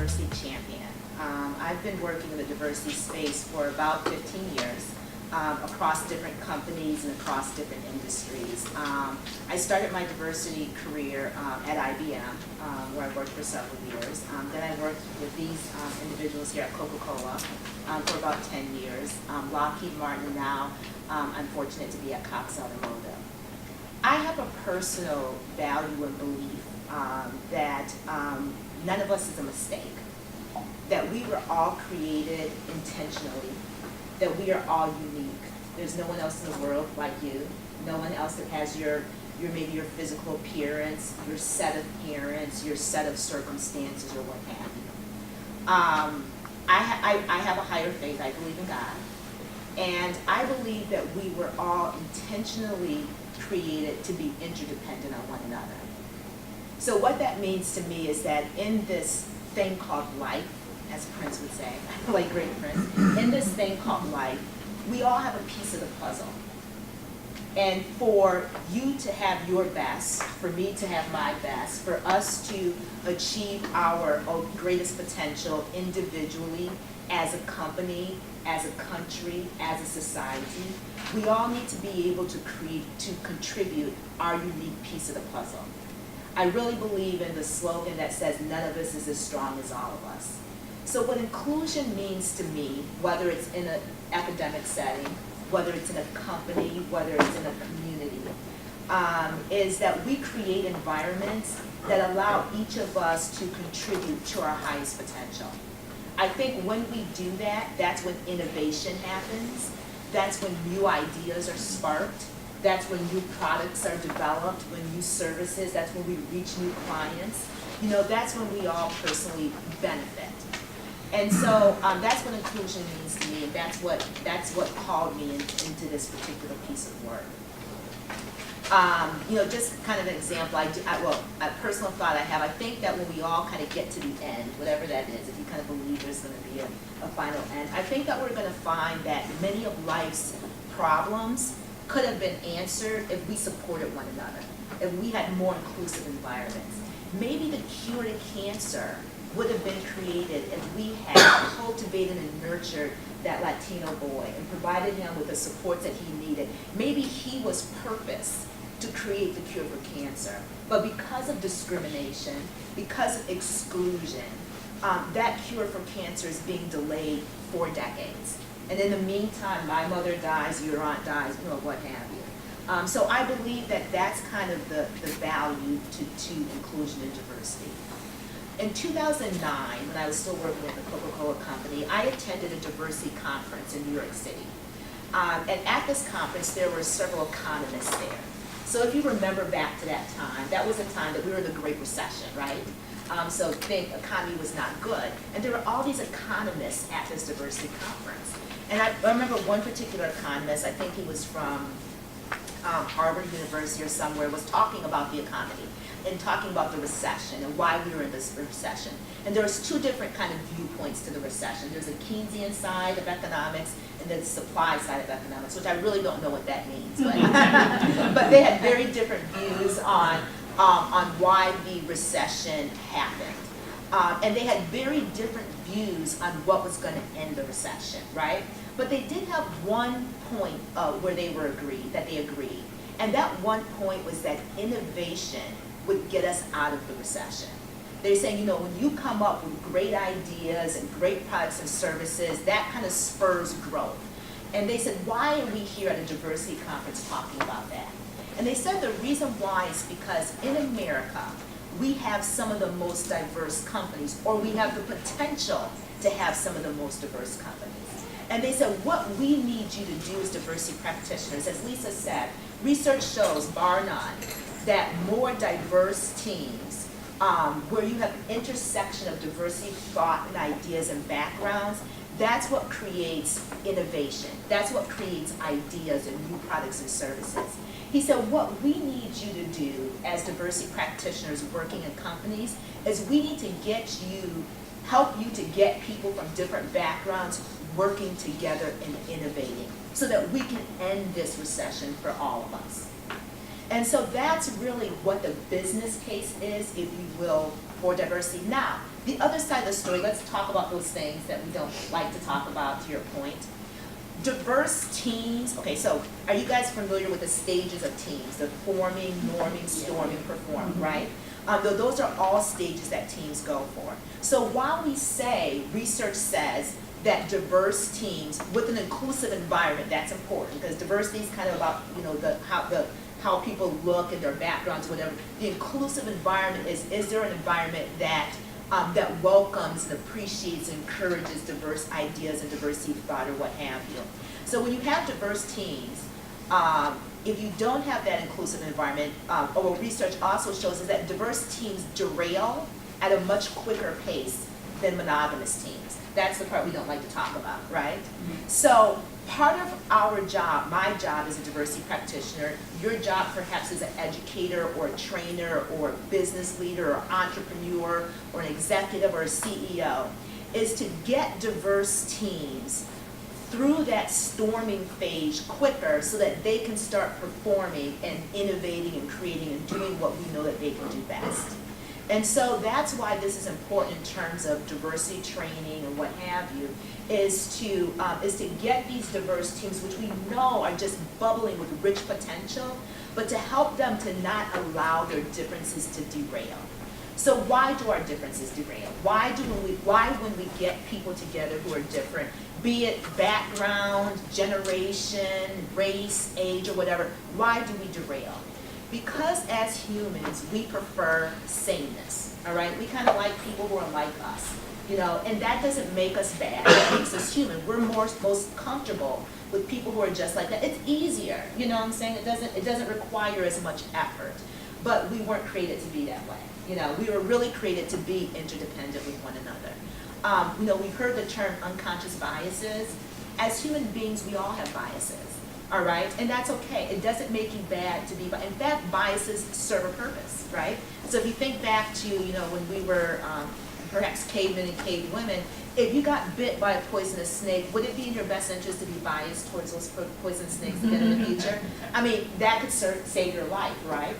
diversity champion. I've been working in the diversity space for about 15 years across different companies and across different industries. I started my diversity career at IBM, where I worked for several years. Then I worked with these individuals here at Coca-Cola for about 10 years. Lockheed Martin, and now I'm fortunate to be at Cox Automotive. I have a personal value and belief that none of us is a mistake, that we were all created intentionally, that we are all unique. There's no one else in the world like you, no one else that has maybe your physical appearance, your set of parents, your set of circumstances, or what have you. I have a higher faith. I believe in God. And I believe that we were all intentionally created to be interdependent on one another. So what that means to me is that in this thing called life, as Prince would say, like great Prince, in this thing called life, we all have a piece of the puzzle. And for you to have your best, for me to have my best, for us to achieve our greatest potential individually, as a company, as a country, as a society, we all need to be able to contribute our unique piece of the puzzle. I really believe in the slogan that says none of us is as strong as all of us. So what inclusion means to me, whether it's in an academic setting, whether it's in a company, whether it's in a community, is that we create environments that allow each of us to contribute to our highest potential. I think when we do that, that's when innovation happens. That's when new ideas are sparked. That's when new products are developed, when new services, that's when we reach new clients. You know, that's when we all personally benefit. And so that's what inclusion means to me, and that's what called me into this particular piece of work. You know, just kind of an example, a personal thought I have, I think that when we all kind of get to the end, whatever that is, if you kind of believe there's going to be a final end, I think that we're going to find that many of life's problems could have been answered if we supported one another, if we had more inclusive environments. Maybe the cure to cancer would have been created if we had cultivated and nurtured that Latino boy and provided him with the support that he needed. Maybe he was purposed to create the cure for cancer, but because of discrimination, because of exclusion, that cure for cancer is being delayed for decades. And in the meantime, my mother dies, your aunt dies, you know, what have you. So I believe that that's kind of the value to inclusion and diversity. In 2009, when I was still working at the Coca-Cola company, I attended a diversity conference in New York City. And at this conference, there were several economists there. So if you remember back to that time, that was a time that we were in the Great Recession, right? So think economy was not good. And there were all these economists at this diversity conference. And I remember one particular economist, I think he was from Harvard University or somewhere, was talking about the economy and talking about the recession and why we were in this recession. And there was two different kind of viewpoints to the recession. There's a Keynesian side of economics and then the supply side of economics, which I really don't know what that means. But, but they had very different views on why the recession happened. And they had very different views on what was going to end the recession, right? But they did have one point where they agreed. And that one point was that innovation would get us out of the recession. They're saying, you know, when you come up with great ideas and great products and services, that kind of spurs growth. And they said, why are we here at a diversity conference talking about that? And they said the reason why is because in America, we have some of the most diverse companies, or we have the potential to have some of the most diverse companies. And they said, what we need you to do as diversity practitioners, as Lisa said, research shows, bar none, that more diverse teams, where you have an intersection of diversity, thought, and ideas and backgrounds, that's what creates innovation. That's what creates ideas and new products and services. He said, what we need you to do as diversity practitioners working in companies is we need to help you to get people from different backgrounds working together and innovating so that we can end this recession for all of us. And so that's really what the business case is, if you will, for diversity. Now, the other side of the story, let's talk about those things that we don't like to talk about, to your point. Diverse teams, okay, so are you guys familiar with the stages of teams? The forming, norming, storming, performing, right? Those are all stages that teams go for. So while we say, research says that diverse teams with an inclusive environment, that's important, because diversity is kind of about, you know, how people look and their backgrounds, whatever. The inclusive environment is there an environment that that welcomes and appreciates and encourages diverse ideas and diversity of thought or what have you. So when you have diverse teams, if you don't have that inclusive environment, or what research also shows is that diverse teams derail at a much quicker pace than monogamous teams. That's the part we don't like to talk about, right? Mm-hmm. So part of our job, my job as a diversity practitioner, your job perhaps as an educator or a trainer or a business leader or entrepreneur or an executive or a CEO, is to get diverse teams through that storming phase quicker so that they can start performing and innovating and creating and doing what we know that they can do best. And so that's why this is important in terms of diversity training and what have you, is to get these diverse teams, which we know are just bubbling with rich potential, but to help them to not allow their differences to derail. So why do our differences derail? Why when we get people together who are different, be it background, generation, race, age, or whatever, why do we derail? Because as humans, we prefer sameness, all right? We kind of like people who are like us, you know, and that doesn't make us bad. It makes us human. We're most comfortable with people who are just like that. It's easier, you know what I'm saying? It doesn't require as much effort, but we weren't created to be that way. You know, we were really created to be interdependent with one another. You know, we've heard the term unconscious biases. As human beings, we all have biases. All right, and that's okay. It doesn't make you bad to be, in fact, biases serve a purpose, right? So if you think back to, you know, when we were perhaps cavemen and cave women, if you got bit by a poisonous snake, would it be in your best interest to be biased towards those poisonous snakes again in the future? I mean, that could save your life, right?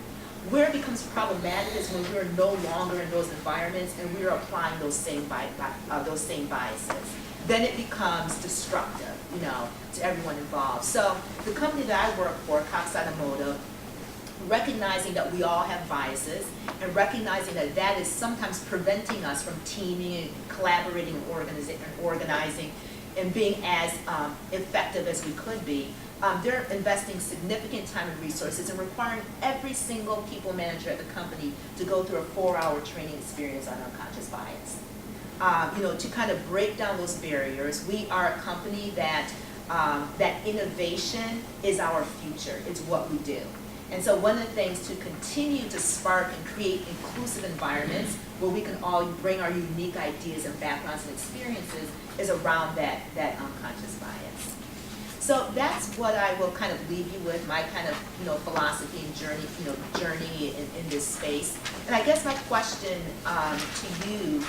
Where it becomes problematic is when we're no longer in those environments and we're applying those same biases. Then it becomes destructive, you know, to everyone involved. So the company that I work for, Cox Automotive, recognizing that we all have biases and recognizing that that is sometimes preventing us from teaming and collaborating and organizing and being as effective as we could be, they're investing significant time and resources and requiring every single people manager at the company to go through a 4-hour training experience on unconscious bias. You know, to kind of break down those barriers. We are a company that that innovation is our future. It's what we do. And so one of the things to continue to spark and create inclusive environments where we can all bring our unique ideas and backgrounds and experiences is around that unconscious bias. So that's what I will kind of leave you with, my kind of, you know, philosophy and journey in this space. And I guess my question to you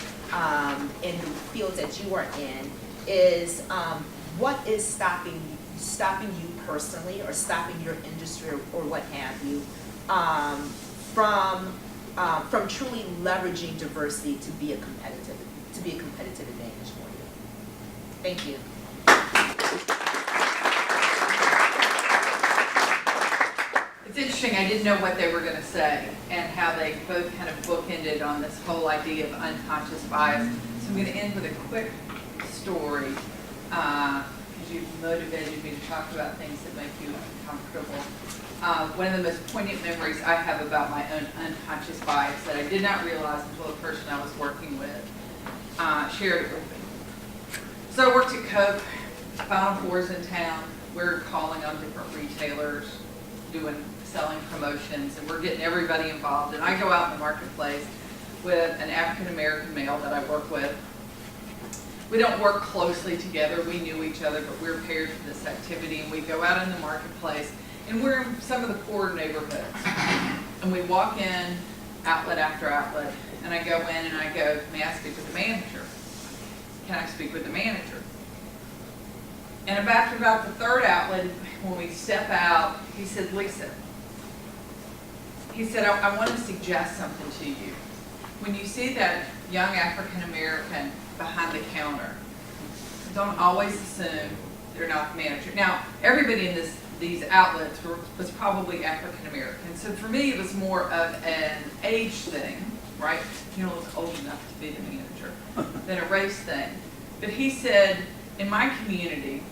in the fields that you are in is what is stopping you personally or stopping your industry or what have you from truly leveraging diversity to be a competitive advantage for you? Thank you. It's interesting, I didn't know what they were going to say and how they both kind of bookended on this whole idea of unconscious bias. So I'm going to end with a quick story because you've motivated me to talk about things that make you uncomfortable. One of the most poignant memories I have about my own unconscious bias that I did not realize until the person I was working with shared it with me. So I worked at Coke, Final Four's in town. We're calling on different retailers, selling promotions, and we're getting everybody involved. And I go out in the marketplace with an African-American male that I work with. We don't work closely together. We knew each other, but we're paired for this activity. And we go out in the marketplace, and we're in some of the poor neighborhoods. And we walk in, outlet after outlet, and I go in and I go, may I speak with the manager? Can I speak with the manager? And after about the third outlet, when we step out, he said, Lisa, he said, I want to suggest something to you. when you see that young African American behind the counter, don't always assume they're not the manager. Now, everybody in these outlets was probably African American. So for me, it was more of an age thing, right? You don't look old enough to be the manager, than a race thing. But he said, in my community,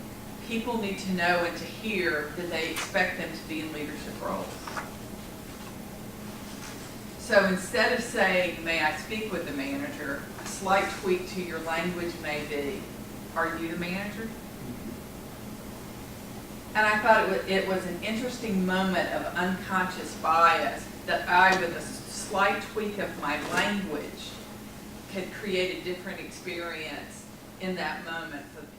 people need to know and to hear that they expect them to be in leadership roles. So instead of saying, may I speak with the manager, a slight tweak to your language may be, are you the manager? And I thought it was an interesting moment of unconscious bias that I, with a slight tweak of my language, could create a different experience in that moment for the